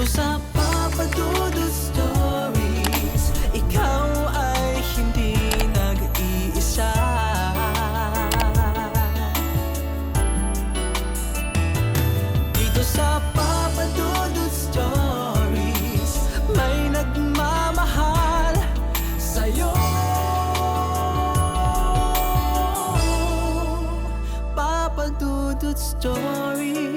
sa Papa Dudut Stories, ikaw ay hindi nag-iisa. Dito sa Papa Dudut Stories, may nagmamahal sa'yo. Papa Dudut Stories,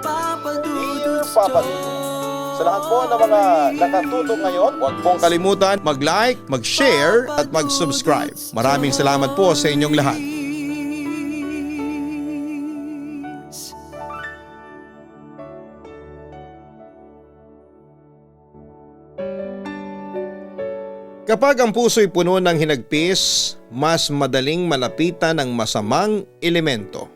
Papa Dudut Papa Dudut. Sa lahat po ng mga nakatutok ngayon, huwag pong kalimutan mag-like, mag-share at mag-subscribe. Maraming salamat po sa inyong lahat. Kapag ang puso'y puno ng hinagpis, mas madaling malapitan ng masamang elemento.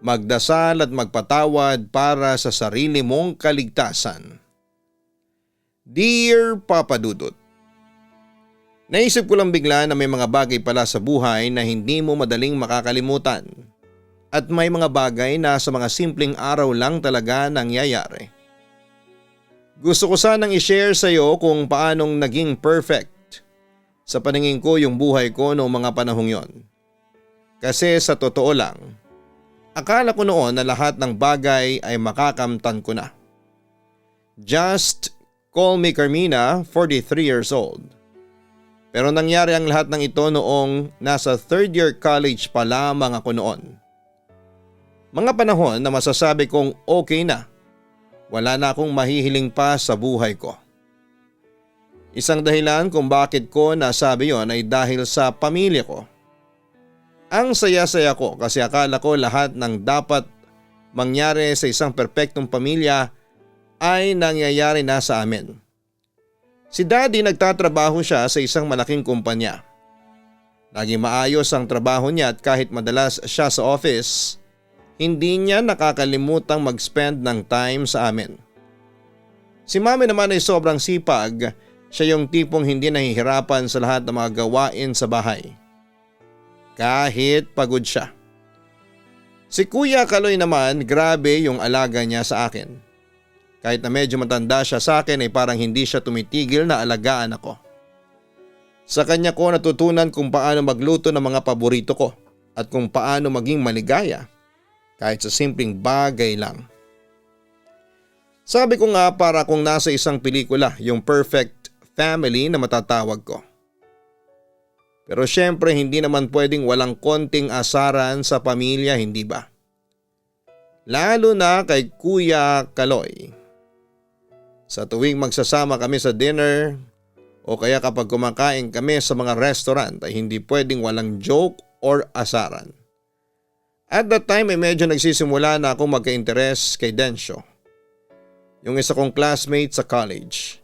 Magdasal at magpatawad para sa sarili mong kaligtasan. Dear Papa Dudut, naisip ko lang bigla na may mga bagay pala sa buhay na hindi mo madaling makakalimutan. At may mga bagay na sa mga simpleng araw lang talaga nangyayari. Gusto ko sanang i-share sa iyo kung paanong naging perfect sa paningin ko yung buhay ko noong mga panahong yon. Kasi sa totoo lang, akala ko noon na lahat ng bagay ay makakamtan ko na. Just call me Carmina, 43 years old. Pero nangyari ang lahat ng ito noong nasa third year college pa lamang ako noon. Mga panahon na masasabi kong okay na. Wala na akong mahihiling pa sa buhay ko. Isang dahilan kung bakit ko nasabi yon ay dahil sa pamilya ko. Ang saya-saya ko kasi akala ko lahat ng dapat mangyari sa isang perpektong pamilya ay nangyayari na sa amin. Si Daddy nagtatrabaho siya sa isang malaking kumpanya. Laging maayos ang trabaho niya at kahit madalas siya sa office, hindi niya nakakalimutang mag-spend ng time sa amin. Si Mami naman ay sobrang sipag, siya yung tipong hindi nahihirapan sa lahat ng mga gawain sa bahay. Kahit pagod siya. Si Kuya Kaloy naman, grabe yung alaga niya sa akin. Kahit na medyo matanda siya sa akin ay parang hindi siya tumitigil na alagaan ako. Sa kanya ko natutunan kung paano magluto ng mga paborito ko at kung paano maging maligaya. Kahit sa simpleng bagay lang. Sabi ko nga para kung nasa isang pelikula yung perfect family na matatawag ko. Pero syempre hindi naman pwedeng walang konting asaran sa pamilya, hindi ba? Lalo na kay Kuya Kaloy. Sa tuwing magsasama kami sa dinner o kaya kapag kumakain kami sa mga restaurant ay hindi pwedeng walang joke or asaran. At that time ay medyo nagsisimula na akong magka-interes kay Densyo, yung isa kong classmate sa college.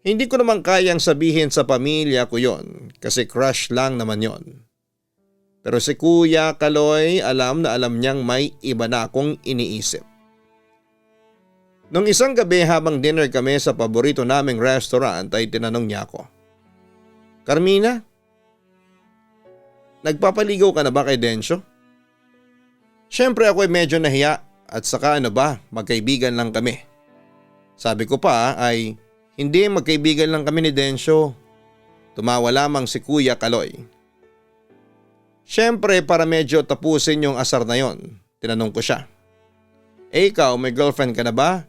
Hindi ko naman kayang sabihin sa pamilya ko yon kasi crush lang naman yon. Pero si Kuya Kaloy alam na alam niyang may iba na akong iniisip. Nung isang gabi habang dinner kami sa paborito naming restaurant ay tinanong niya ako, Carmina, nagpapaligaw ka na ba kay Densyo? Siyempre ako ay medyo nahiya at saka magkaibigan lang kami. Sabi ko pa ay hindi magkaibigan lang kami ni Densyo. Tumawa lamang si Kuya Kaloy. Siyempre para medyo tapusin yung asar na yon, tinanong ko siya. Ikaw may girlfriend ka na ba?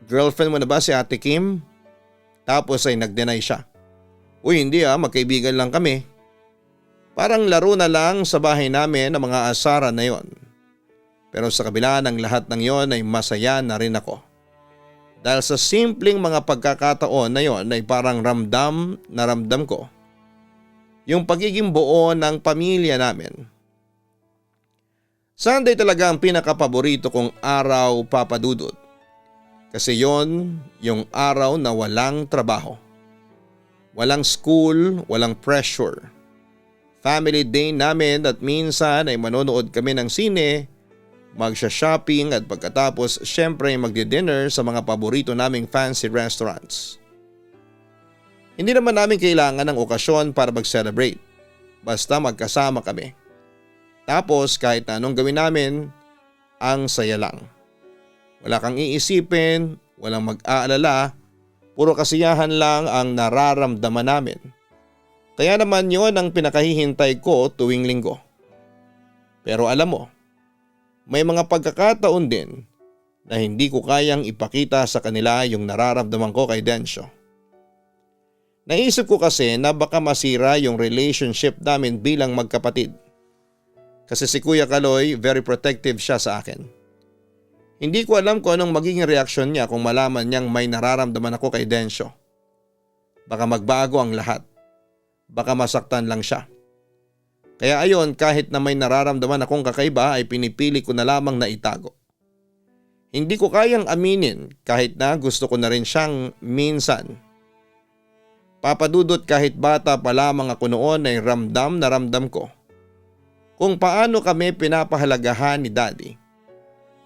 Girlfriend mo na ba si Ate Kim? Tapos ay nag-deny siya. Uy hindi magkaibigan lang kami. Parang laro na lang sa bahay namin ang mga asaran na yon. Pero sa kabila ng lahat ng yon ay masaya na rin ako. Dahil sa simpleng mga pagkakataon na yon ay parang ramdam na ramdam ko yung pagiging buo ng pamilya namin. Sunday talaga ang pinakapaborito kong araw, Papa Dudut. Kasi yon yung araw na walang trabaho. Walang school, walang pressure. Family day namin at minsan ay manonood kami ng sine, magsha-shopping at pagkatapos syempre magdi-dinner sa mga paborito naming fancy restaurants. Hindi naman namin kailangan ng okasyon para mag-celebrate. Basta magkasama kami. Tapos kahit na anong gawin namin ang saya lang. Wala kang iisipin, walang mag-aalala, puro kasiyahan lang ang nararamdaman namin. Kaya naman yon ang pinakahihintay ko tuwing linggo. Pero alam mo, may mga pagkakataon din na hindi ko kayang ipakita sa kanila yung nararamdaman ko kay Densyo. Naisip ko kasi na baka masira yung relationship namin bilang magkapatid. Kasi si Kuya Kaloy, very protective siya sa akin. Hindi ko alam kung anong magiging reaksyon niya kung malaman niyang may nararamdaman ako kay Densyo. Baka magbago ang lahat. Baka masaktan lang siya. Kaya ayon, kahit na may nararamdaman akong kakaiba ay pinipili ko na lamang na itago. Hindi ko kayang aminin kahit na gusto ko na rin siyang minsan. Papadudot, kahit bata pa lamang ako noon ay ramdam na ramdam ko kung paano kami pinapahalagahan ni Daddy.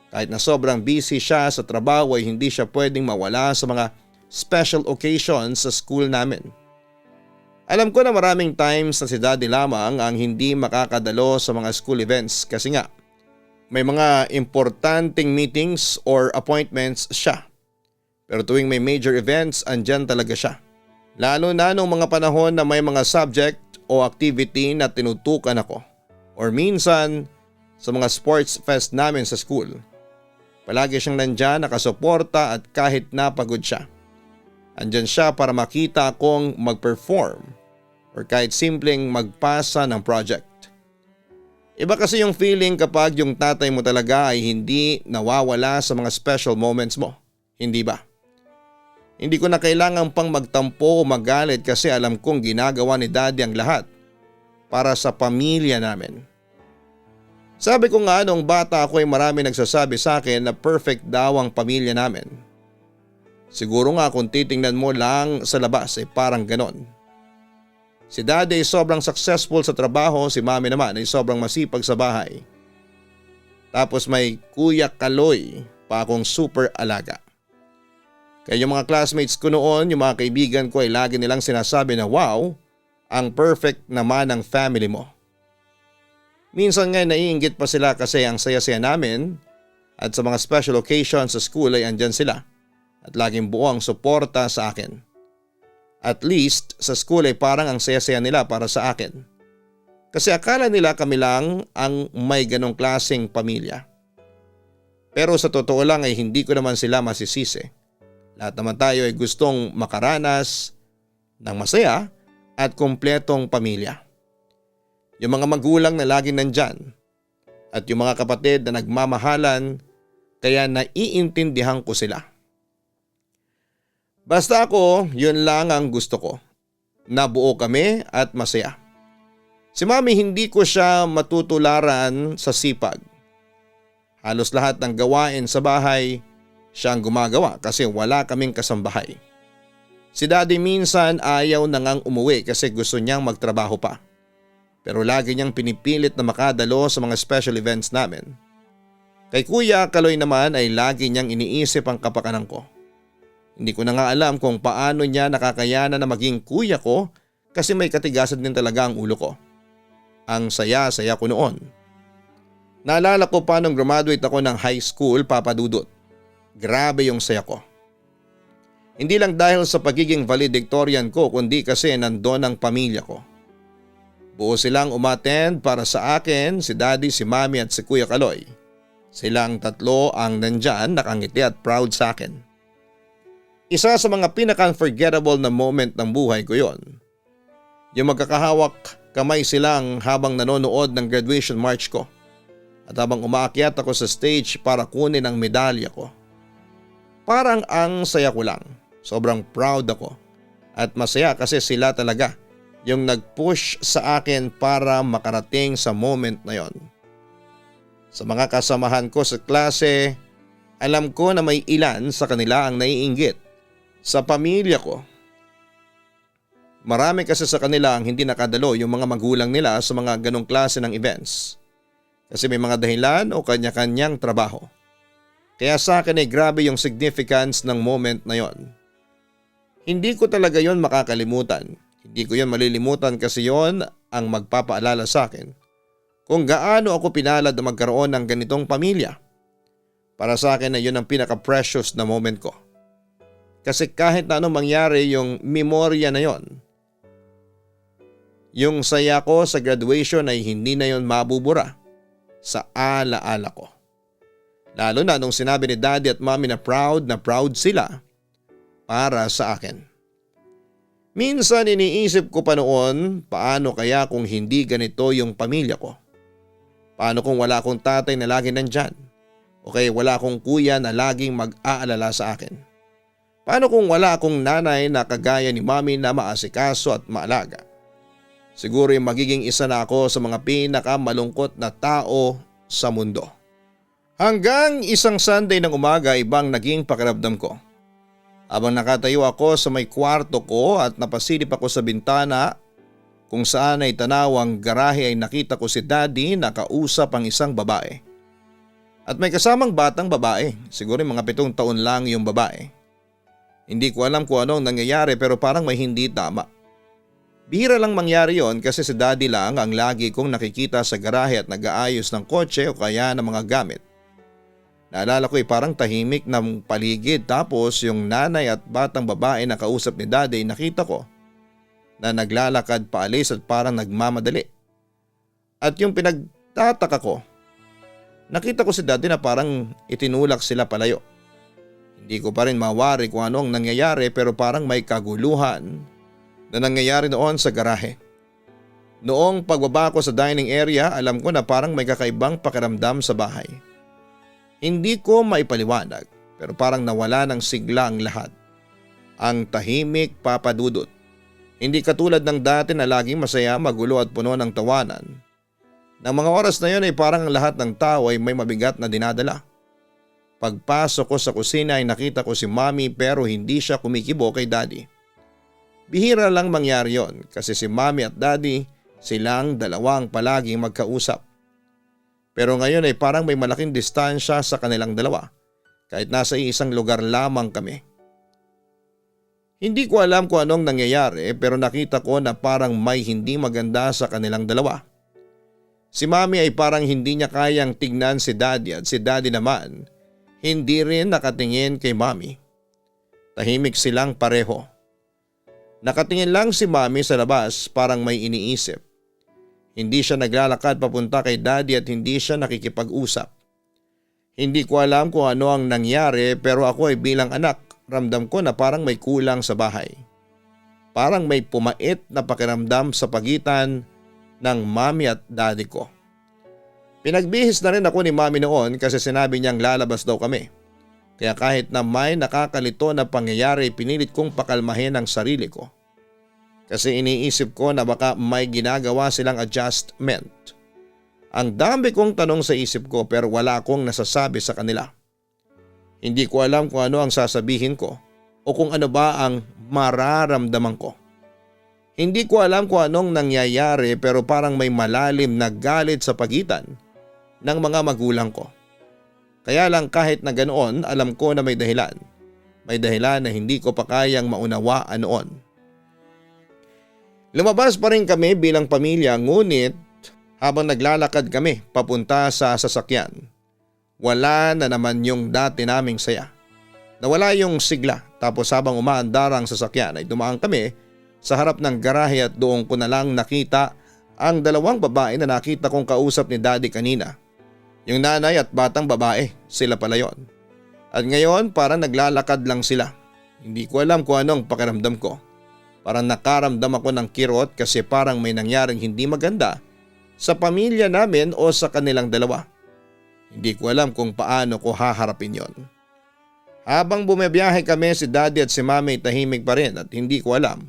Kahit na sobrang busy siya sa trabaho ay hindi siya pwedeng mawala sa mga special occasions sa school namin. Alam ko na maraming times na si Daddy lamang ang hindi makakadalo sa mga school events kasi nga may mga importanteng meetings or appointments siya. Pero tuwing may major events, andyan talaga siya. Lalo na nung mga panahon na may mga subject o activity na tinutukan ako. Or minsan sa mga sports fest namin sa school. Palagi siyang nandyan, nakasuporta at kahit napagod siya. Andyan siya para makita akong mag-perform or kahit simpleng magpasa ng project. Iba kasi yung feeling kapag yung tatay mo talaga ay hindi nawawala sa mga special moments mo. Hindi ba? Hindi ko na kailangan pang magtampo o magalit kasi alam kong ginagawa ni Daddy ang lahat para sa pamilya namin. Sabi ko nga nung bata ako ay marami nagsasabi sa akin na perfect daw ang pamilya namin. Siguro nga kung titingnan mo lang sa labas ay parang ganon. Si Daddy ay sobrang successful sa trabaho, si Mami naman ay sobrang masipag sa bahay. Tapos may Kuya Kaloy pa akong super alaga. Kaya yung mga classmates ko noon, yung mga kaibigan ko ay lagi nilang sinasabi na wow, ang perfect naman ang family mo. Minsan nga naiinggit pa sila kasi ang saya-saya namin at sa mga special occasions sa school ay andyan sila. At laging buo ang suporta sa akin. At least sa school ay parang ang saya-saya nila para sa akin. Kasi akala nila kami lang ang may ganong klaseng pamilya. Pero sa totoo lang ay hindi ko naman sila masisisi. Lahat naman tayo ay gustong makaranas ng masaya at kumpletong pamilya. Yung mga magulang na laging nandyan at yung mga kapatid na nagmamahalan, kaya naiintindihan ko sila. Basta ako, yun lang ang gusto ko. Nabuo kami at masaya. Si Mami hindi ko siya matutularan sa sipag. Halos lahat ng gawain sa bahay, siya ang gumagawa kasi wala kaming kasambahay. Si Daddy minsan ayaw na ngang umuwi kasi gusto niyang magtrabaho pa. Pero lagi niyang pinipilit na makadalo sa mga special events namin. Kay Kuya Kaloy naman ay lagi niyang iniisip ang kapakanan ko. Hindi ko na nga alam kung paano niya nakakayanan na maging kuya ko kasi may katigasan din talaga ang ulo ko. Ang saya-saya ko noon. Naalala ko pa nung graduate ako ng high school, Papa Dudut. Grabe yung saya ko. Hindi lang dahil sa pagiging valedictorian ko kundi kasi nandun ang pamilya ko. Buo silang umattend para sa akin, si Daddy, si Mami at si Kuya Kaloy. Silang tatlo ang nandyan, nakangiti at proud sa akin. Isa sa mga pinaka-unforgettable na moment ng buhay ko yon. Yung magkakahawak kamay silang habang nanonood ng graduation march ko at habang umaakyat ako sa stage para kunin ang medalya ko. Parang ang saya ko lang. Sobrang proud ako at masaya kasi sila talaga yung nag-push sa akin para makarating sa moment na yon. Sa mga kasamahan ko sa klase, alam ko na may ilan sa kanila ang naiinggit sa pamilya ko. Marami kasi sa kanila ang hindi nakadalo yung mga magulang nila sa mga ganong klase ng events. Kasi may mga dahilan o kanya-kanyang trabaho. Kaya sa akin ay grabe yung significance ng moment na yon. Hindi ko talaga yon makakalimutan. Hindi ko yon malilimutan kasi yon ang magpapaalala sa akin kung gaano ako pinalad na magkaroon ng ganitong pamilya. Para sa akin na yun ang pinaka-precious na moment ko. Kasi kahit na anong mangyari yung memorya na yon, yung saya ko sa graduation ay hindi na yon mabubura sa alaala ko. Lalo na nung sinabi ni Daddy at Mommy na proud sila para sa akin. Minsan iniisip ko pa noon, paano kaya kung hindi ganito yung pamilya ko? Paano kung wala akong tatay na lagi nandyan? O kaya wala akong kuya na laging mag-aalala sa akin? Paano kung wala akong nanay na kagaya ni Mommy na maasikaso at maalaga? Siguro yung magiging isa na ako sa mga pinakamalungkot na tao sa mundo. Hanggang isang Sunday ng umaga, ibang naging pakiramdam ko. Habang nakatayo ako sa may kwarto ko at napasilip ako sa bintana kung saan ay tanaw ang garahe, ay nakita ko si Daddy nakausap ang isang babae. At may kasamang batang babae, siguro mga 7 taon lang yung babae. Hindi ko alam kung anong nangyayari pero parang may hindi tama. Bihira lang mangyari yon kasi si Daddy lang ang lagi kong nakikita sa garahe at nag-aayos ng kotse o kaya ng mga gamit. Naalala ko parang tahimik ng paligid, tapos yung nanay at batang babae na kausap ni Daddy nakita ko na naglalakad paalis at parang nagmamadali. At yung pinagtataka ko, nakita ko si Daddy na parang itinulak sila palayo. Hindi ko pa rin mawari kung ano ang nangyayari pero parang may kaguluhan na nangyayari noon sa garahe. Noong pagbaba ko sa dining area, alam ko na parang may kakaibang pakiramdam sa bahay. Hindi ko maipaliwanag pero parang nawala ng sigla ang lahat. Ang tahimik, Papa Dudut. Hindi katulad ng dati na laging masaya, magulo at puno ng tawanan. Nang mga oras na yun ay parang ang lahat ng tao ay may mabigat na dinadala. Pagpasok ko sa kusina ay nakita ko si Mommy pero hindi siya kumikibo kay Daddy. Bihira lang mangyari yon kasi si Mommy at Daddy silang dalawang palaging magkausap. Pero ngayon ay parang may malaking distansya sa kanilang dalawa kahit nasa isang lugar lamang kami. Hindi ko alam kung anong nangyayari pero nakita ko na parang may hindi maganda sa kanilang dalawa. Si Mommy ay parang hindi niya kayang tignan si Daddy at si Daddy naman hindi rin nakatingin kay Mommy. Tahimik silang pareho. Nakatingin lang si Mommy sa labas, parang may iniisip. Hindi siya naglalakad papunta kay Daddy at hindi siya nakikipag-usap. Hindi ko alam kung ano ang nangyari pero ako ay bilang anak, ramdam ko na parang may kulang sa bahay. Parang may pumait na pakiramdam sa pagitan ng Mommy at Daddy ko. Pinagbihis na rin ako ni Mommy noon kasi sinabi niyang lalabas daw kami. Kaya kahit na may nakakalito na pangyayari, pinilit kong pakalmahin ang sarili ko. Kasi iniisip ko na baka may ginagawa silang adjustment. Ang dami kong tanong sa isip ko pero wala akong nasasabi sa kanila. Hindi ko alam kung ano ang sasabihin ko o kung ano ba ang mararamdaman ko. Hindi ko alam kung anong nangyayari pero parang may malalim na galit sa pagitan ng mga magulang ko. Kaya lang kahit na ganoon, alam ko na may dahilan. May dahilan na hindi ko pa kayang maunawaan noon. Lumabas pa rin kami bilang pamilya ngunit habang naglalakad kami papunta sa sasakyan, wala na naman yung dati naming saya. Nawala yung sigla tapos habang umaandar ang sasakyan ay dumaan kami sa harap ng garahe at doon ko na lang nakita ang dalawang babae na nakita kong kausap ni Daddy kanina. Yung nanay at batang babae, sila pala yon. At ngayon parang naglalakad lang sila. Hindi ko alam kung anong pakiramdam ko. Parang nakaramdam ako ng kirot kasi parang may nangyaring hindi maganda sa pamilya namin o sa kanilang dalawa. Hindi ko alam kung paano ko haharapin yon. Habang bumibiyahe kami, si Daddy at si Mommy tahimik pa rin at hindi ko alam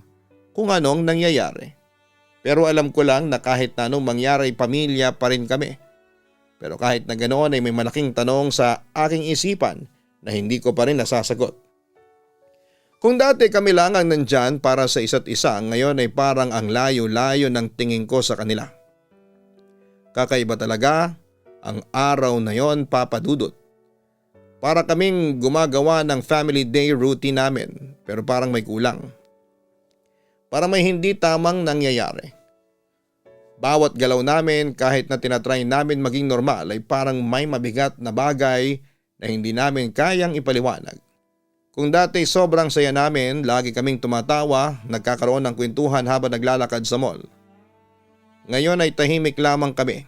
kung anong nangyayari. Pero alam ko lang na kahit na anong mangyari, pamilya pa rin kami. Pero kahit na ganoon ay may malaking tanong sa aking isipan na hindi ko pa rin nasasagot. Kung dati kami lang ang nandyan para sa isa't isa, ngayon ay parang ang layo-layo ng tingin ko sa kanila. Kakaiba talaga ang araw na yon, Papa Dudut. Para kaming gumagawa ng family day routine namin pero parang may kulang. Para may hindi tamang nangyayari. Bawat galaw namin kahit na tinatry namin maging normal ay parang may mabigat na bagay na hindi namin kayang ipaliwanag. Kung dati sobrang saya namin, lagi kaming tumatawa, nagkakaroon ng kwentuhan habang naglalakad sa mall. Ngayon ay tahimik lamang kami.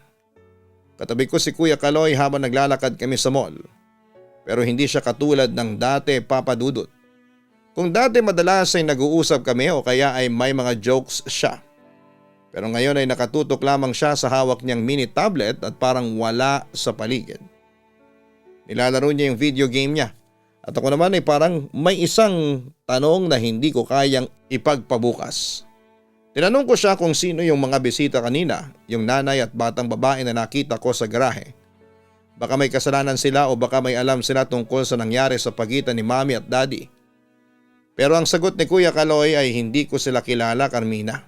Katabi ko si Kuya Kaloy habang naglalakad kami sa mall. Pero hindi siya katulad ng dati, Papa Dudut. Kung dati madalas ay nag-uusap kami o kaya ay may mga jokes siya. Pero ngayon ay nakatutok lamang siya sa hawak niyang mini tablet at parang wala sa paligid. Nilalaro niya yung video game niya. At ako naman ay parang may isang tanong na hindi ko kayang ipagpabukas. Tinanong ko siya kung sino yung mga bisita kanina, yung nanay at batang babae na nakita ko sa garahe. Baka may kasalanan sila o baka may alam sila tungkol sa nangyari sa pagitan ni Mami at Daddy. Pero ang sagot ni Kuya Kaloy ay hindi ko sila kilala, Carmina.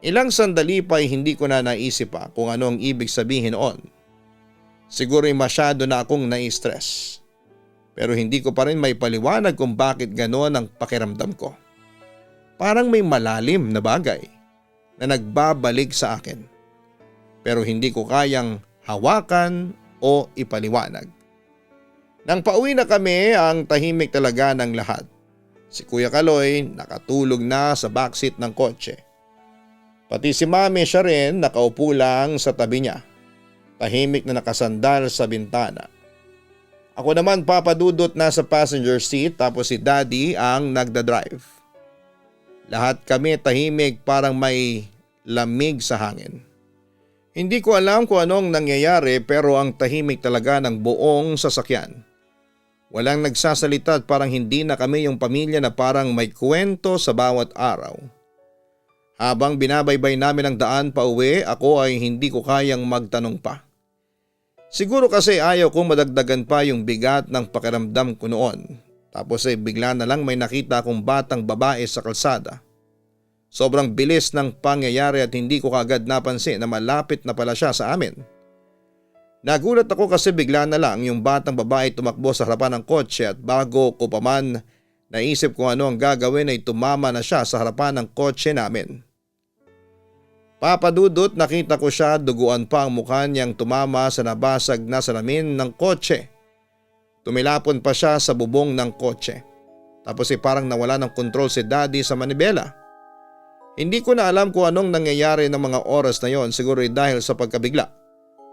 Ilang sandali pa ay hindi ko na naisip pa kung ano ang ibig sabihin noon. Siguro ay masyado na akong nai-stress. Pero hindi ko pa rin may paliwanag kung bakit gano'n ang pakiramdam ko. Parang may malalim na bagay na nagbabalik sa akin. Pero hindi ko kayang hawakan o ipaliwanag. Nang pauwi na kami, ang tahimik talaga ng lahat. Si Kuya Kaloy nakatulog na sa backseat ng kotse. Pati si Mami siya rin nakaupo lang sa tabi niya. Tahimik na nakasandal sa bintana. Ako naman, Papa Dudut, nasa passenger seat tapos si Daddy ang nagdadrive. Lahat kami tahimik, parang may lamig sa hangin. Hindi ko alam kung anong nangyayari pero ang tahimik talaga ng buong sasakyan. Walang nagsasalita at parang hindi na kami yung pamilya na parang may kwento sa bawat araw. Habang binabaybay namin ang daan pa uwi, ako ay hindi ko kayang magtanong pa. Siguro kasi ayaw kong madagdagan pa yung bigat ng pakiramdam ko noon. Tapos ay bigla na lang may nakita akong batang babae sa kalsada. Sobrang bilis ng pangyayari at hindi ko kaagad napansin na malapit na pala siya sa amin. Nagulat ako kasi bigla na lang yung batang babae tumakbo sa harapan ng kotse at bago ko pa man naisip kung ano ang gagawin ay tumama na siya sa harapan ng kotse namin. Papa Dudut, nakita ko siya, duguan pa ang mukha niyang tumama sa nabasag na salamin ng kotse. Tumilapon pa siya sa bubong ng kotse. Tapos parang nawala ng kontrol si Daddy sa manibela. Hindi ko na alam kung anong nangyayari ng mga oras na yon, siguro dahil sa pagkabigla.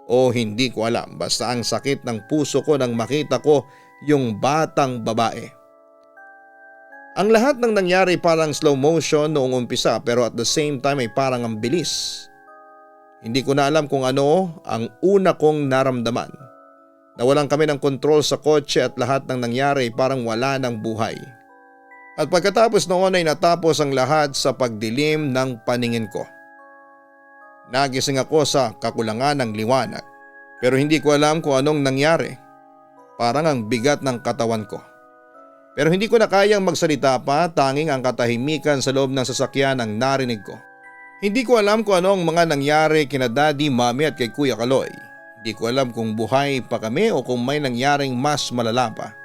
O hindi ko alam, basta ang sakit ng puso ko nang makita ko yung batang babae. Ang lahat ng nangyari parang slow motion noong umpisa pero at the same time ay parang ang bilis. Hindi ko na alam kung ano ang una kong naramdaman. Nawalan kami ng kontrol sa kotse at lahat ng nangyari parang wala ng buhay. At pagkatapos noon ay natapos ang lahat sa pagdilim ng paningin ko. Nagising ako sa kakulangan ng liwanag pero hindi ko alam kung anong nangyari. Parang ang bigat ng katawan ko. Pero hindi ko na kayang magsalita pa, tanging ang katahimikan sa loob ng sasakyan ang narinig ko. Hindi ko alam kung ano ang mga nangyari kina Daddy, Mami at kay Kuya Kaloy. Hindi ko alam kung buhay pa kami o kung may nangyaring mas malala pa.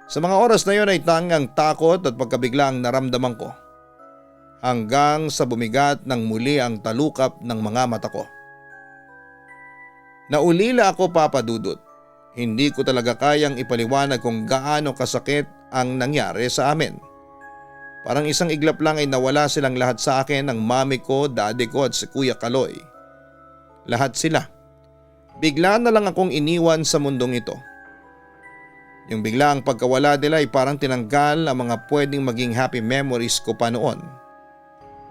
Sa mga oras na yon ay tangang takot at pagkabigla ang naramdaman ko. Hanggang sa bumigat ng muli ang talukap ng mga mata ko. Naulila ako, Papa Dudut. Hindi ko talaga kayang ipaliwanag kung gaano kasakit ang nangyari sa amin. Parang isang iglap lang ay nawala silang lahat sa akin, ng mami ko, daddy ko at si Kuya Kaloy. Lahat sila. Bigla na lang akong iniwan sa mundong ito. Yung bigla ang pagkawala nila ay parang tinanggal ang mga pwedeng maging happy memories ko pa noon.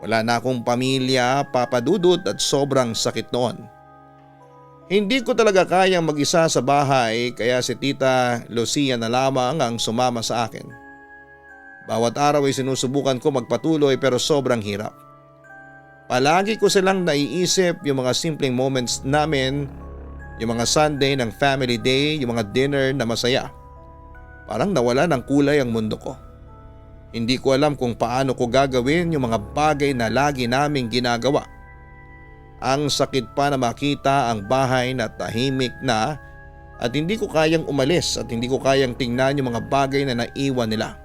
Wala na akong pamilya, Papa Dudut, at sobrang sakit noon. Hindi ko talaga kayang mag-isa sa bahay kaya si Tita Lucia na lamang ang sumama sa akin. Bawat araw ay sinusubukan ko magpatuloy pero sobrang hirap. Palagi ko silang naiisip, yung mga simpleng moments namin, yung mga Sunday ng family day, yung mga dinner na masaya. Parang nawala ng kulay ang mundo ko. Hindi ko alam kung paano ko gagawin yung mga bagay na lagi naming ginagawa. Ang sakit pa na makita ang bahay na tahimik na at hindi ko kayang umalis at hindi ko kayang tingnan yung mga bagay na naiwan nila.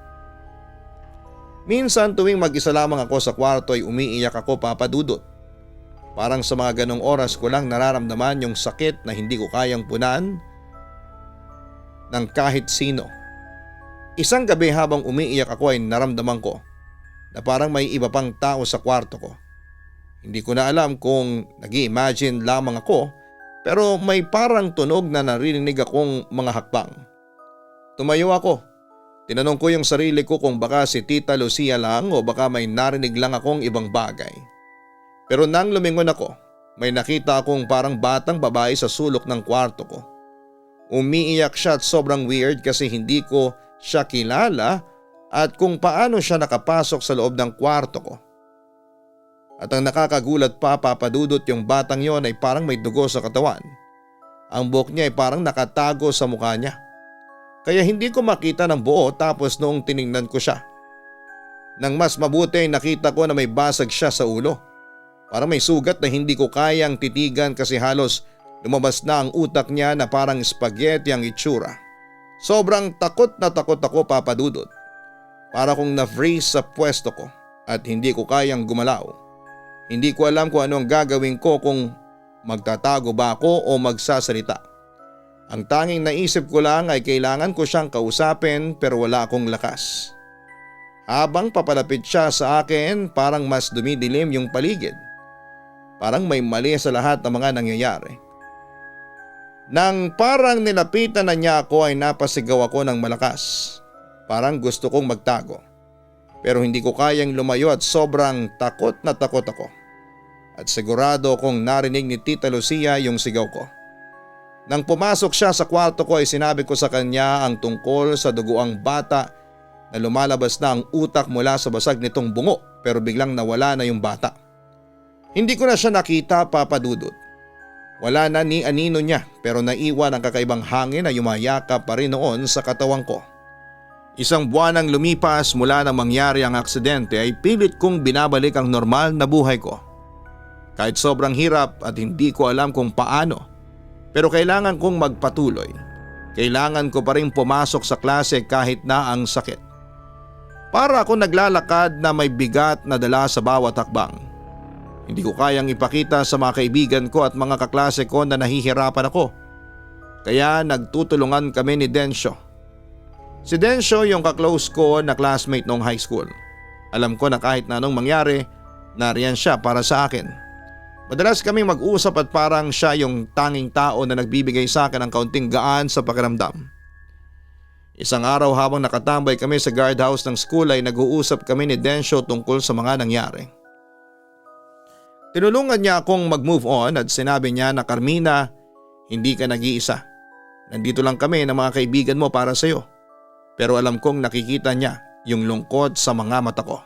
Minsan tuwing mag-isa lamang ako sa kwarto ay umiiyak ako, Papa Dudut. Parang sa mga ganong oras ko lang nararamdaman yung sakit na hindi ko kayang punan. ng kahit sino. Isang gabi habang umiiyak ako ay naramdaman ko na parang may iba pang tao sa kwarto ko. Hindi ko na alam kung nag-i-imagine lamang ako pero may parang tunog na narinig akong mga hakbang. Tumayo ako. Tinanong ko yung sarili ko kung baka si Tita Lucia lang o baka may narinig lang akong ibang bagay. Pero nang lumingon ako, may nakita akong parang batang babae sa sulok ng kwarto ko. Umiiyak siya at sobrang weird kasi hindi ko siya kilala at kung paano siya nakapasok sa loob ng kwarto ko. At ang nakakagulat pa, Papadudot, yung batang yon ay parang may dugo sa katawan. Ang buhok niya ay parang nakatago sa mukha niya. Kaya hindi ko makita ng buo tapos noong tiningnan ko siya. Nang mas mabuti ay nakita ko na may basag siya sa ulo. Parang may sugat na hindi ko kayang titigan kasi halos lumabas na ang utak niya na parang spaghetti ang itsura. Sobrang takot na takot ako, Papadudot. Para kong na-freeze sa pwesto ko at hindi ko kayang gumalaw. Hindi ko alam kung ano ang gagawin ko, kung magtatago ba ako o magsasalita. Ang tanging naisip ko lang ay kailangan ko siyang kausapin pero wala akong lakas. Habang papalapit siya sa akin, parang mas dumidilim yung paligid. Parang may mali sa lahat ng mga nangyayari. Nang parang nilapitan na niya ako ay napasigaw ako ng malakas. Parang gusto kong magtago. Pero hindi ko kayang lumayo at sobrang takot na takot ako. At sigurado kong narinig ni Tita Lucia yung sigaw ko. Nang pumasok siya sa kwarto ko ay sinabi ko sa kanya ang tungkol sa duguang bata na lumalabas na ang utak mula sa basag nitong bungo pero biglang nawala na yung bata. Hindi ko na siya nakita, Papadudot. Wala na ni anino niya pero naiwan ang kakaibang hangin na yumayakap pa rin noon sa katawan ko. Isang buwan ang lumipas mula nang mangyari ang aksidente ay pilit kong binabalik ang normal na buhay ko. Kahit sobrang hirap at hindi ko alam kung paano, pero kailangan kong magpatuloy. Kailangan ko pa rin pumasok sa klase kahit na ang sakit. Para ako naglalakad na may bigat na dala sa bawat hakbang. Hindi ko kayang ipakita sa mga kaibigan ko at mga kaklase ko na nahihirapan ako. Kaya nagtutulungan kami ni Densyo. Si Densyo yung kaklose ko na classmate noong high school. Alam ko na kahit na anong mangyari, nariyan siya para sa akin. Madalas kami mag-usap at parang siya yung tanging tao na nagbibigay sa akin ng kaunting gaan sa pakiramdam. Isang araw habang nakatambay kami sa guardhouse ng school ay nag-uusap kami ni Densyo tungkol sa mga nangyari. Tinulungan niya akong mag-move on at sinabi niya na Carmina, hindi ka nag-iisa. Nandito lang kami ng mga kaibigan mo para sa iyo. Pero alam kong nakikita niya yung lungkot sa mga mata ko.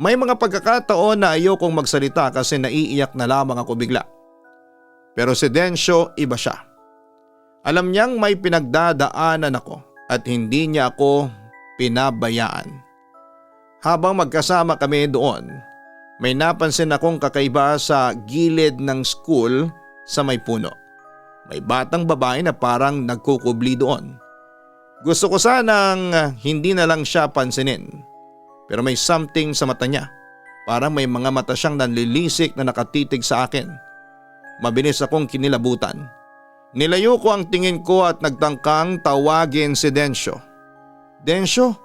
May mga pagkakataon na ayokong magsalita kasi naiiyak na lamang ako bigla. Pero si Densyo iba siya. Alam niyang may pinagdadaanan ako at hindi niya ako pinabayaan. Habang magkasama kami doon, may napansin akong kakaiba sa gilid ng school sa may puno. May batang babae na parang nagkukubli doon. Gusto ko sanang hindi na lang siya pansinin. Pero may something sa mata niya. Parang may mga mata siyang nanlilisik na nakatitig sa akin. Mabilis akong kinilabutan. Nilayo ko ang tingin ko at nagtangkang tawagin si Densyo. Densyo,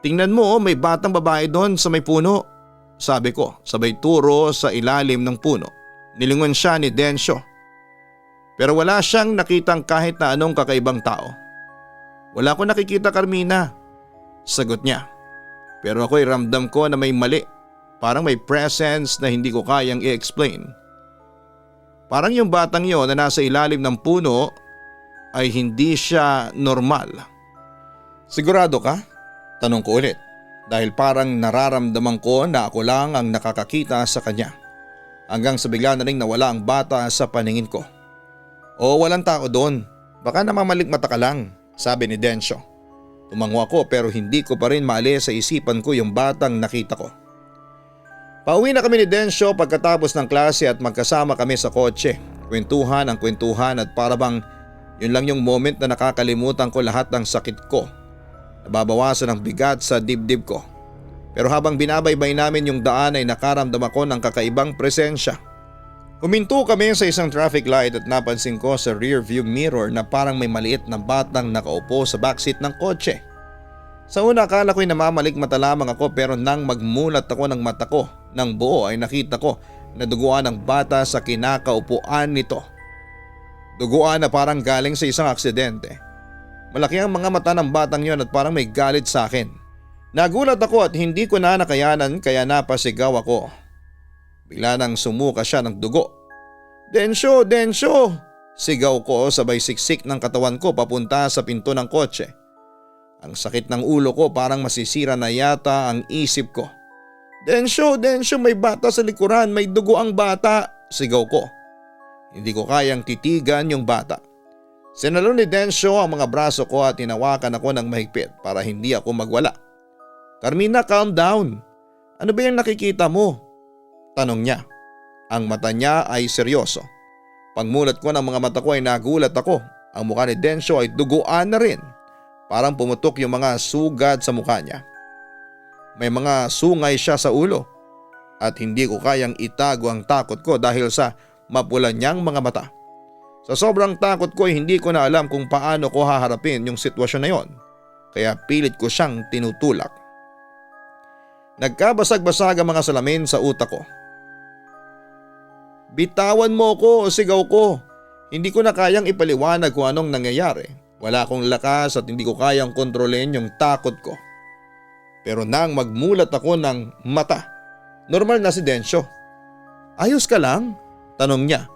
tingnan mo, may batang babae doon sa may puno. Sabi ko, sabay turo sa ilalim ng puno. Nilingon siya ni Densyo. Pero wala siyang nakitang kahit na anong kakaibang tao. Wala ko nakikita, Carmina. Sagot niya. Pero ako'y ramdam ko na may mali. Parang may presence na hindi ko kayang i-explain. Parang yung batang yon na nasa ilalim ng puno ay hindi siya normal. Sigurado ka? Tanong ko ulit. Dahil parang nararamdaman ko na ako lang ang nakakakita sa kanya. Hanggang sa bigla na rin nawala ang bata sa paningin ko. O walang tao doon. Baka namamalikmata ka lang, sabi ni Densyo. Tumango ako pero hindi ko pa rin maalis sa isipan ko yung batang nakita ko. Pauwi na kami ni Densyo pagkatapos ng klase at magkasama kami sa kotse. Kwentuhan ang kwentuhan at parabang yun lang yung moment na nakakalimutan ko lahat ng sakit ko. Nababawasan ang bigat sa dibdib ko. Pero habang binabaybay namin yung daan ay nakaramdam ako ng kakaibang presensya. Huminto kami sa isang traffic light at napansin ko sa rear view mirror na parang may maliit na batang nakaupo sa backseat ng kotse. Sa una akala ko'y namamalikmata lamang ako pero nang magmulat ako ng mata ko ng buo ay nakita ko na duguan ng bata sa kinakaupuan nito. Duguan na parang galing sa isang aksidente. Malaki ang mga mata ng batang yon at parang may galit sa akin. Nagulat ako at hindi ko na nakayanan kaya napasigaw ako. Bigla nang sumuka siya ng dugo. "Densyo! Densyo!" Sigaw ko sabay siksik ng katawan ko papunta sa pinto ng kotse. Ang sakit ng ulo ko parang masisira na yata ang isip ko. "Densyo! Densyo! May bata sa likuran! May dugo ang bata!" Sigaw ko. Hindi ko kayang titigan yung bata. Sinalo ni Densyo ang mga braso ko at tinawakan ako ng mahigpit para hindi ako magwala. "Carmina, calm down. Ano ba yung nakikita mo?" Tanong niya. Ang mata niya ay seryoso. Pagmulat ko ng mga mata ko ay nagulat ako. Ang mukha ni Densyo ay duguan na rin. Parang pumutok yung mga sugat sa mukha niya. May mga sungay siya sa ulo. At hindi ko kayang itago ang takot ko dahil sa mapula niyang mga mata. Sa sobrang takot ko ay hindi ko na alam kung paano ko haharapin yung sitwasyon na yon. Kaya pilit ko siyang tinutulak. Nagkabasag-basag ang mga salamin sa utak ko. "Bitawan mo ko," sigaw ko. Hindi ko na kayang ipaliwanag kung anong nangyayari. Wala akong lakas at hindi ko kayang kontrolin yung takot ko. Pero nang magmulat ako ng mata, normal na si Densyo. "Ayos ka lang?" Tanong niya.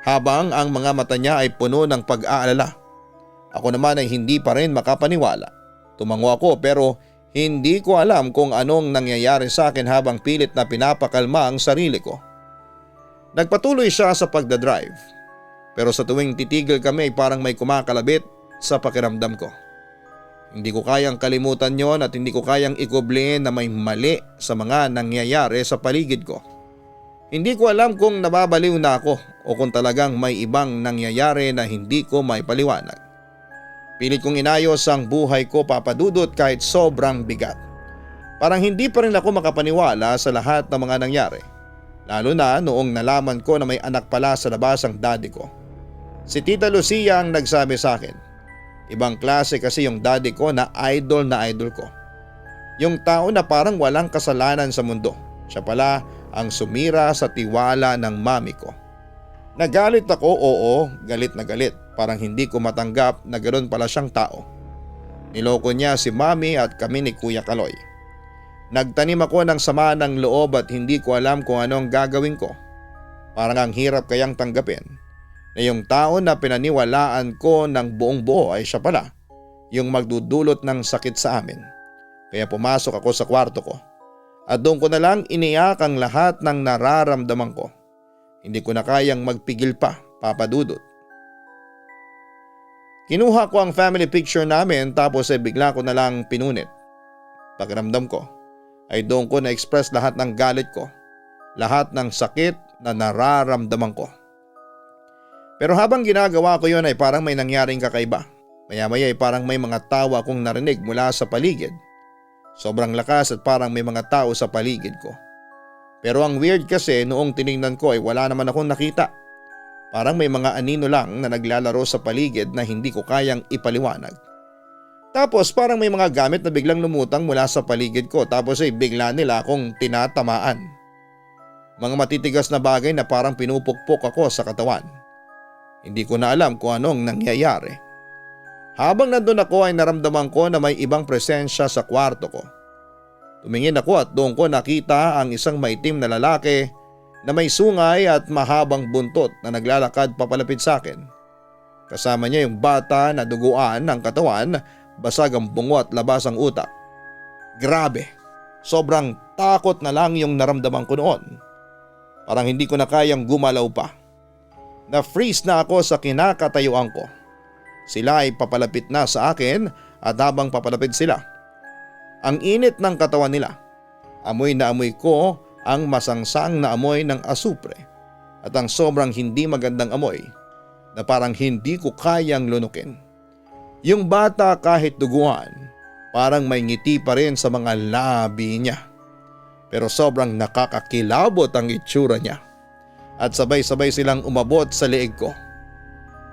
Habang ang mga mata niya ay puno ng pag-aalala. Ako naman ay hindi pa rin makapaniwala. Tumango ako pero hindi ko alam kung anong nangyayari sa akin habang pilit na pinapakalma ang sarili ko. Nagpatuloy siya sa pagdadrive. Pero sa tuwing titigil kami ay parang may kumakalabit sa pakiramdam ko. Hindi ko kayang kalimutan yon at hindi ko kayang ikublihin na may mali sa mga nangyayari sa paligid ko. Hindi ko alam kung nababaliw na ako o kung talagang may ibang nangyayari na hindi ko maipaliwanag. Pilit kong inayos ang buhay ko, Papa Dudut, kahit sobrang bigat. Parang hindi pa rin ako makapaniwala sa lahat ng mga nangyari. Lalo na noong nalaman ko na may anak pala sa labas ang daddy ko. Si Tita Lucia ang nagsabi sa akin. Ibang klase kasi yung daddy ko na idol ko. Yung tao na parang walang kasalanan sa mundo. Siya pala ang sumira sa tiwala ng mami ko. Nagalit ako, oo, galit na galit. Parang hindi ko matanggap na ganoon pala siyang tao. Niloko niya si mami at kami ni Kuya Kaloy. Nagtanim ako ng sama ng loob at hindi ko alam kung ano ang gagawin ko. Parang ang hirap kayang tanggapin na yung tao na pinaniwalaan ko ng buong buo ay siya pala yung magdudulot ng sakit sa amin. Kaya pumasok ako sa kwarto ko at doon ko na lang iniyak ang lahat ng nararamdaman ko. Hindi ko na kayang magpigil pa, Papa Dudut. Kinuha ko ang family picture namin tapos ay bigla ko na lang pinunit. Pakiramdam ko ay doon ko na-express lahat ng galit ko, lahat ng sakit na nararamdaman ko. Pero habang ginagawa ko yun ay parang may nangyaring kakaiba. Maya-maya ay parang may mga tawa akong narinig mula sa paligid. Sobrang lakas at parang may mga tao sa paligid ko. Pero ang weird kasi noong tiningnan ko ay wala naman akong nakita. Parang may mga anino lang na naglalaro sa paligid na hindi ko kayang ipaliwanag. Tapos parang may mga gamit na biglang lumutang mula sa paligid ko tapos ay bigla nila akong tinatamaan. Mga matitigas na bagay na parang pinupukpok ako sa katawan. Hindi ko na alam kung anong nangyayari. Habang nandun ako ay naramdaman ko na may ibang presensya sa kwarto ko. Tumingin ako at doon ko nakita ang isang maitim na lalaki na may sungay at mahabang buntot na naglalakad papalapit sa akin. Kasama niya yung bata na duguan ng katawan, basag ang bungo at labas ang utak. Grabe, sobrang takot na lang yung naramdaman ko noon. Parang hindi ko na kayang gumalaw pa. Na-freeze na ako sa kinakatayuan ko. Sila ay papalapit na sa akin at habang papalapit sila, ang init ng katawan nila. Amoy na amoy ko ang masangsang na amoy ng asupre at ang sobrang hindi magandang amoy na parang hindi ko kayang lunukin. Yung bata kahit duguan, parang may ngiti pa rin sa mga labi niya. Pero sobrang nakakakilabot ang itsura niya. at sabay-sabay silang umabot sa leeg ko.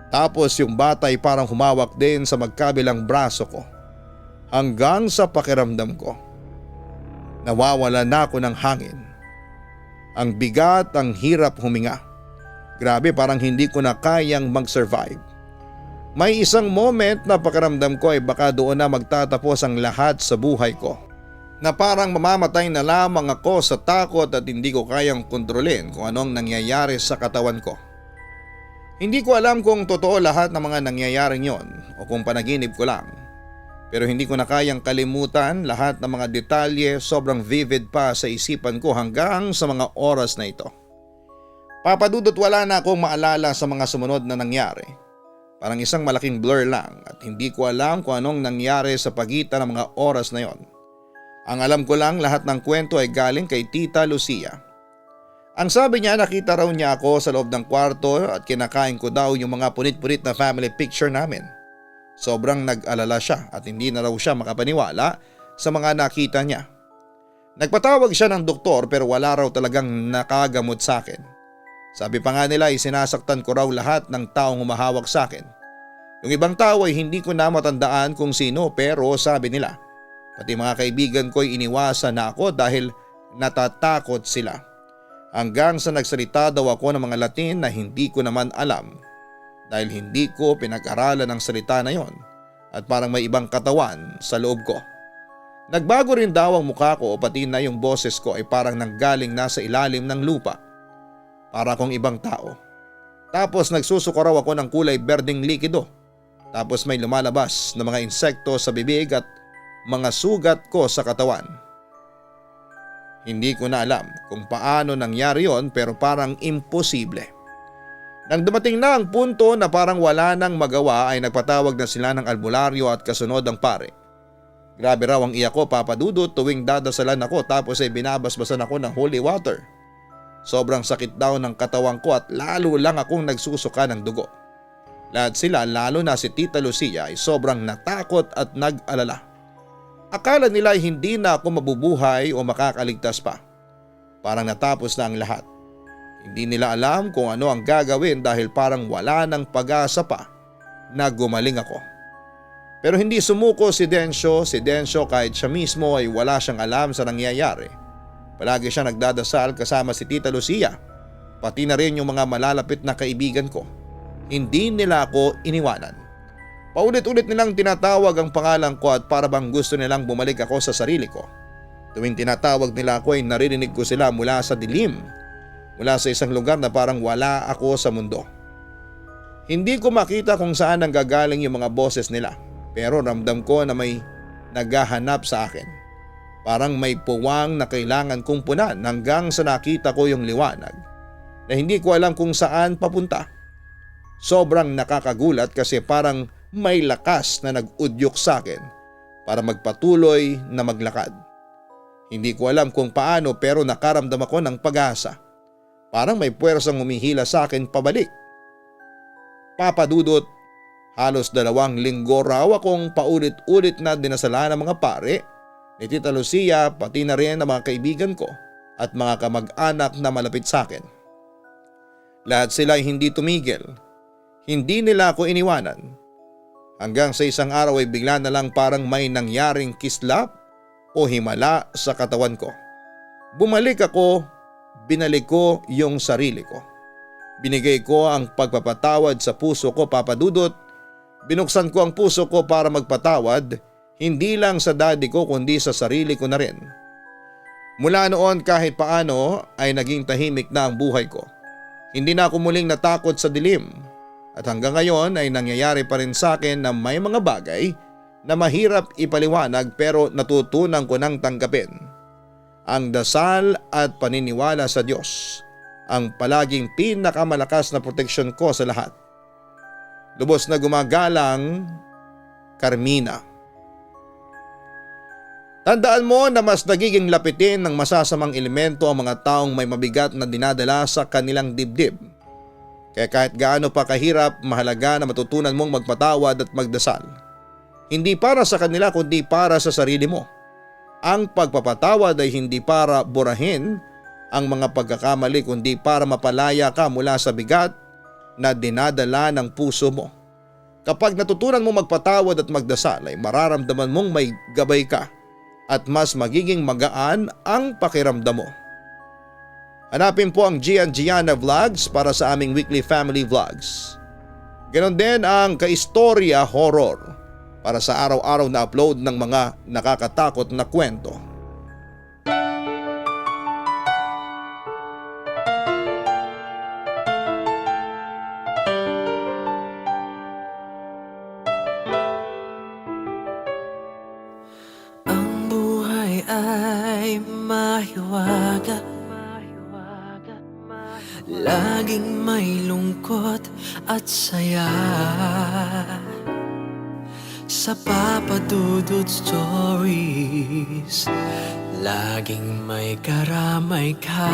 Tapos yung bata ay parang humawak din sa magkabilang braso ko hanggang sa pakiramdam ko. Nawawala na ako ng hangin. Ang bigat, ang hirap huminga. Grabe, parang hindi ko na kayang mag-survive. May isang moment na pakiramdam ko ay baka doon na magtatapos ang lahat sa buhay ko. Na parang mamamatay na lamang ako sa takot at hindi ko kayang kontrolin kung anong nangyayari sa katawan ko. Hindi ko alam kung totoo lahat ng mga nangyayaring yon o kung panaginip ko lang. Pero hindi ko na kayang kalimutan lahat ng mga detalye, sobrang vivid pa sa isipan ko hanggang sa mga oras na ito. Papadudot wala na akong maalala sa mga sumunod na nangyari. Parang isang malaking blur lang at hindi ko alam kung anong nangyari sa pagitan ng mga oras na yon. Ang alam ko lang lahat ng kwento ay galing kay Tita Lucia. Ang sabi niya nakita raw niya ako sa loob ng kwarto at kinakain ko daw yung mga punit-punit na family picture namin. Sobrang nag-alala siya at hindi na raw siya makapaniwala sa mga nakita niya. Nagpatawag siya ng doktor pero wala raw talagang nakagamot sa akin. Sabi pa nga nila ay sinasaktan ko raw lahat ng taong humahawak sa akin. Yung ibang tao ay hindi ko na matandaan kung sino pero sabi nila, pati mga kaibigan ko ay iniwasan na ako dahil natatakot sila. Hanggang sa nagsalita daw ako ng mga Latin na hindi ko naman alam dahil hindi ko pinag-aralan ang salita na yon at parang may ibang katawan sa loob ko. Nagbago rin daw ang mukha ko pati na yung boses ko ay parang nanggaling na sa ilalim ng lupa. Para akong ibang tao. Tapos nagsusuka raw ako ng kulay berdeng likido. Tapos may lumalabas na mga insekto sa bibig at mga sugat ko sa katawan. Hindi ko na alam kung paano nangyari yon pero parang imposible. Nang dumating na ang punto na parang wala nang magawa ay nagpatawag na sila ng albularyo at kasunod ang pare. Grabe raw ang iyak ko papadudot tuwing dadasalan ako tapos ay binabasbasan ako ng holy water. Sobrang sakit daw ng katawan ko at lalo lang akong nagsusuka ng dugo. Lahat sila lalo na si Tita Lucia ay sobrang natakot at nag-alala. Akala nila ay hindi na ako mabubuhay o makakaligtas pa. Parang natapos na ang lahat. Hindi nila alam kung ano ang gagawin dahil parang wala nang pag-asa pa na gumaling ako. Pero hindi sumuko si Dencio kahit siya mismo ay wala siyang alam sa nangyayari. Palagi siya nagdadasal kasama si Tita Lucia, pati na rin yung mga malalapit na kaibigan ko. Hindi nila ako iniwanan. Paulit-ulit nilang tinatawag ang pangalan ko at para bang gusto nilang bumalik ako sa sarili ko. Tuwing tinatawag nila ako ay naririnig ko sila mula sa dilim, mula sa isang lugar na parang wala ako sa mundo. Hindi ko makita kung saan nanggagaling yung mga boses nila, pero ramdam ko na may naghahanap sa akin. Parang may puwang na kailangan kong punan hanggang sa nakita ko yung liwanag na hindi ko alam kung saan papunta. Sobrang nakakagulat kasi parang may lakas na nag-udyok sa akin para magpatuloy na maglakad. Hindi ko alam kung paano pero nakaramdam ako ng pag-asa. Parang may puwersang humihila sa akin pabalik. Papadudot, halos 2 linggo raw akong paulit-ulit na dinasalan ng mga pare ni Tita Lucia pati na rin ang mga kaibigan ko at mga kamag-anak na malapit sa akin. Lahat sila ay hindi tumigil. Hindi nila ako iniwanan. Hanggang sa isang araw ay bigla na lang parang may nangyaring kislap o himala sa katawan ko. Bumalik ako, binalik ko yung sarili ko. Binigay ko ang pagpapatawad sa puso ko, papadudot. Binuksan ko ang puso ko para magpatawad, hindi lang sa daddy ko kundi sa sarili ko na rin. Mula noon kahit paano ay naging tahimik na ang buhay ko. Hindi na ako muling natakot sa dilim. At hanggang ngayon ay nangyayari pa rin sa akin na may mga bagay na mahirap ipaliwanag pero natutunan ko nang tanggapin. Ang dasal at paniniwala sa Diyos ang palaging pinakamalakas na proteksyon ko sa lahat. Lubos na gumagalang, Carmina. Tandaan mo na mas nagiging lapitin ng masasamang elemento ang mga taong may mabigat na dinadala sa kanilang dibdib. Kaya kahit gaano pa kahirap, mahalaga na matutunan mong magpatawad at magdasal. Hindi para sa kanila kundi para sa sarili mo. Ang pagpapatawad ay hindi para burahin, ang mga pagkakamali kundi para mapalaya ka mula sa bigat na dinadala ng puso mo. Kapag natutunan mo magpatawad at magdasal ay mararamdaman mong may gabay ka at mas magiging magaan ang pakiramdam mo. Hanapin po ang Gian Gianna Vlogs para sa aming weekly family vlogs. Ganon din ang Kaistorya Horror para sa araw-araw na upload ng mga nakakatakot na kwento. Ang buhay ay mahiwaga, laging may lungkot at saya. Sa Papa Dudut Stories, laging may karamay ka.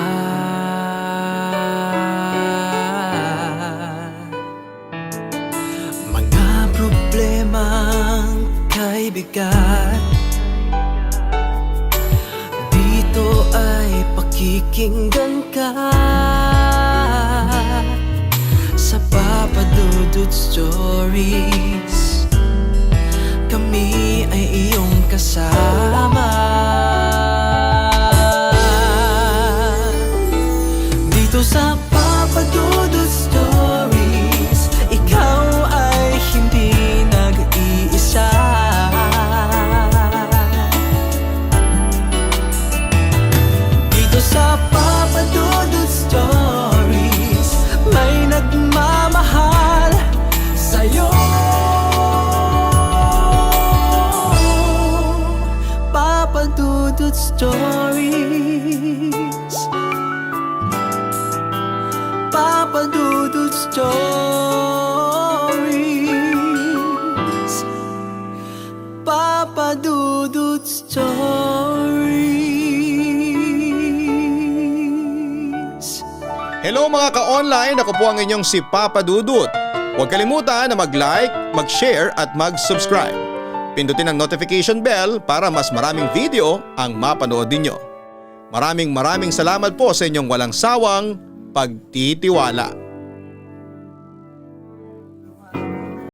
Mga problemang kay bigat, dito ay pakikinggan ka. Sa Papa Dudut Stories, kami ay iyong kasama. Dito sa Papa Dudut Stories, ikaw ay hindi nag-iisa. Dito sa Papa Dudut Stories, may nagmamahal sa'yo. Papa Dudut Stories, Papa Dudut Stories, Papa Dudut Stories. Hello mga ka-online, ako po ang inyong si Papa Dudut. Huwag kalimutan na mag-like, mag-share at mag-subscribe. Pindutin ang notification bell para mas maraming video ang mapanood ninyo. Maraming salamat po sa inyong walang sawang pagtitiwala.